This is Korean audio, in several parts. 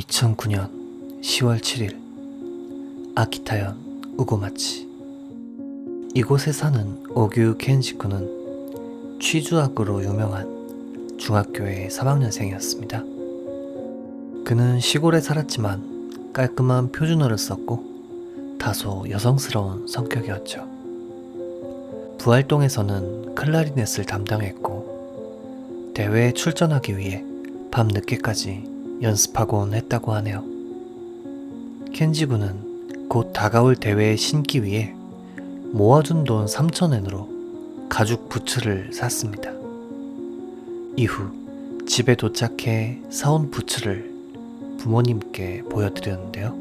2009년 10월 7일 아키타현 우고마치. 이곳에 사는 오규 켄지쿠는 취주학으로 유명한 중학교의 3학년생이었습니다. 그는 시골에 살았지만 깔끔한 표준어를 썼고 다소 여성스러운 성격이었죠. 부활동에서는 클라리넷을 담당했고 대회에 출전하기 위해 밤늦게까지 연습하곤 했다고 하네요. 켄지군은 곧 다가올 대회에 신기 위해 모아둔 돈 3,000엔으로 가죽 부츠를 샀습니다. 이후 집에 도착해 사온 부츠를 부모님께 보여드렸는데요.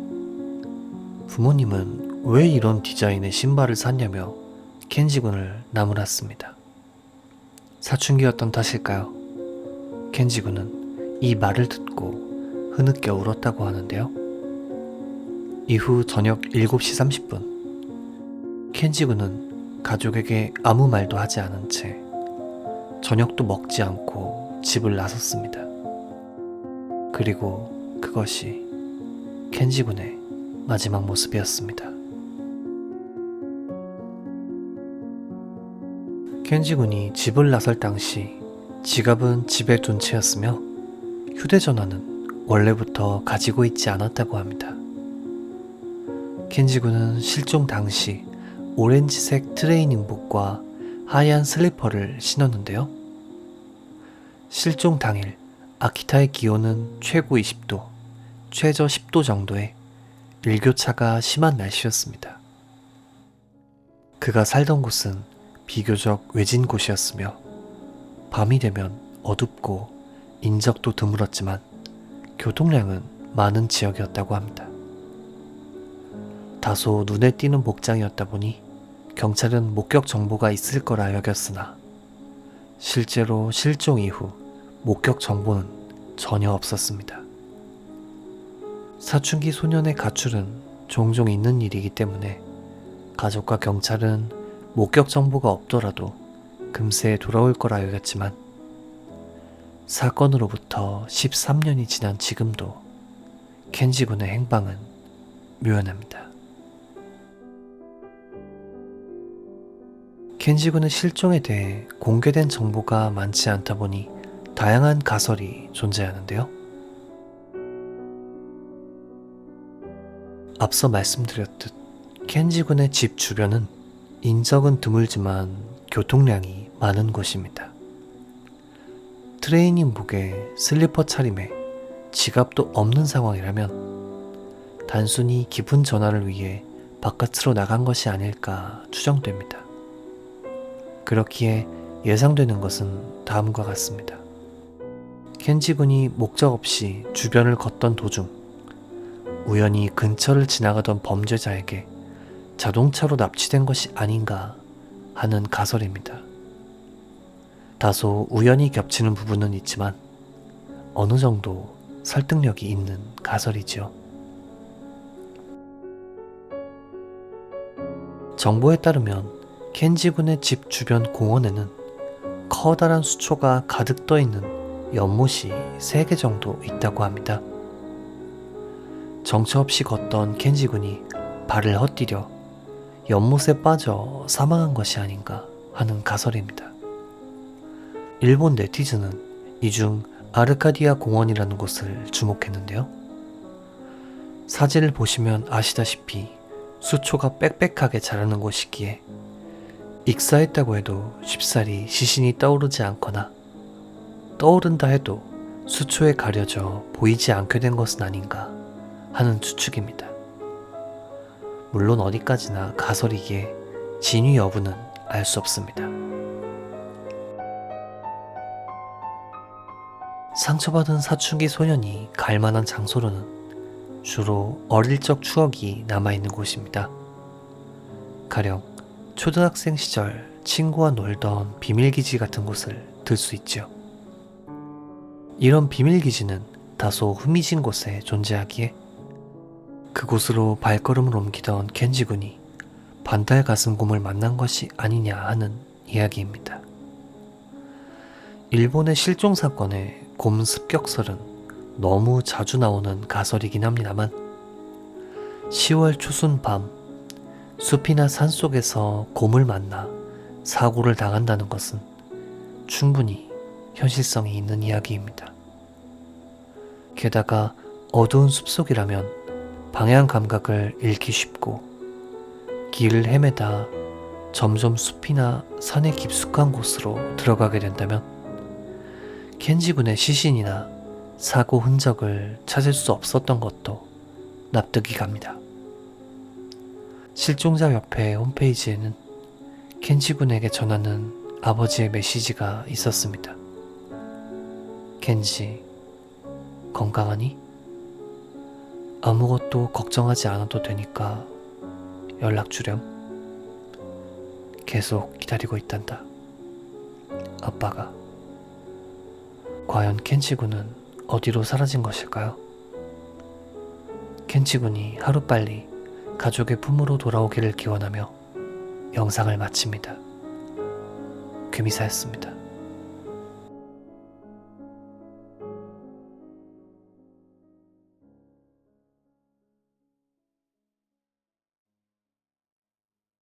부모님은 왜 이런 디자인의 신발을 샀냐며 켄지군을 나무랐습니다. 사춘기였던 탓일까요? 켄지군은 이 말을 듣고 흐느껴 울었다고 하는데요. 이후 저녁 7시 30분 켄지군은 가족에게 아무 말도 하지 않은 채 저녁도 먹지 않고 집을 나섰습니다. 그리고 그것이 켄지군의 마지막 모습이었습니다. 켄지군이 집을 나설 당시 지갑은 집에 둔 채였으며 휴대전화는 원래부터 가지고 있지 않았다고 합니다. 켄지군은 실종 당시 오렌지색 트레이닝복과 하얀 슬리퍼를 신었는데요. 실종 당일 아키타의 기온은 최고 20도, 최저 10도 정도의 일교차가 심한 날씨였습니다. 그가 살던 곳은 비교적 외진 곳이었으며 밤이 되면 어둡고 인적도 드물었지만 교통량은 많은 지역이었다고 합니다. 다소 눈에 띄는 복장이었다 보니 경찰은 목격 정보가 있을 거라 여겼으나 실제로 실종 이후 목격 정보는 전혀 없었습니다. 사춘기 소년의 가출은 종종 있는 일이기 때문에 가족과 경찰은 목격 정보가 없더라도 금세 돌아올 거라 여겼지만 사건으로부터 13년이 지난 지금도 켄지군의 행방은 묘연합니다. 켄지군의 실종에 대해 공개된 정보가 많지 않다 보니 다양한 가설이 존재하는데요. 앞서 말씀드렸듯 켄지군의 집 주변은 인적은 드물지만 교통량이 많은 곳입니다. 트레이닝복에 슬리퍼 차림에 지갑도 없는 상황이라면 단순히 기분 전환을 위해 바깥으로 나간 것이 아닐까 추정됩니다. 그렇기에 예상되는 것은 다음과 같습니다. 켄지군이 목적 없이 주변을 걷던 도중 우연히 근처를 지나가던 범죄자에게 자동차로 납치된 것이 아닌가 하는 가설입니다. 다소 우연히 겹치는 부분은 있지만 어느 정도 설득력이 있는 가설이죠. 정보에 따르면 켄지군의 집 주변 공원에는 커다란 수초가 가득 떠있는 연못이 3개 정도 있다고 합니다. 정처 없이 걷던 켄지군이 발을 헛디뎌 연못에 빠져 사망한 것이 아닌가 하는 가설입니다. 일본 네티즌은 이중 아르카디아 공원이라는 곳을 주목했는데요. 사진을 보시면 아시다시피 수초가 빽빽하게 자라는 곳이기에 익사했다고 해도 쉽사리 시신이 떠오르지 않거나 떠오른다 해도 수초에 가려져 보이지 않게 된 것은 아닌가 하는 추측입니다. 물론 어디까지나 가설이기에 진위 여부는 알 수 없습니다. 상처받은 사춘기 소년이 갈 만한 장소로는 주로 어릴 적 추억이 남아있는 곳입니다. 가령 초등학생 시절 친구와 놀던 비밀기지 같은 곳을 들 수 있죠. 이런 비밀기지는 다소 흐미진 곳에 존재하기에 그곳으로 발걸음을 옮기던 켄지군이 반달 가슴곰을 만난 것이 아니냐 하는 이야기입니다. 일본의 실종 사건의 곰 습격설은 너무 자주 나오는 가설이긴 합니다만 10월 초순 밤 숲이나 산속에서 곰을 만나 사고를 당한다는 것은 충분히 현실성이 있는 이야기입니다. 게다가 어두운 숲속이라면 방향 감각을 잃기 쉽고 길을 헤매다 점점 숲이나 산의 깊숙한 곳으로 들어가게 된다면 켄지 군의 시신이나 사고 흔적을 찾을 수 없었던 것도 납득이 갑니다. 실종자 협회 홈페이지에는 켄지 군에게 전하는 아버지의 메시지가 있었습니다. 켄지, 건강하니? 아무것도 걱정하지 않아도 되니까 연락 주렴. 계속 기다리고 있단다. 아빠가. 과연 켄지 군은 어디로 사라진 것일까요? 켄지 군이 하루빨리 가족의 품으로 돌아오기를 기원하며 영상을 마칩니다. 귀미사였습니다.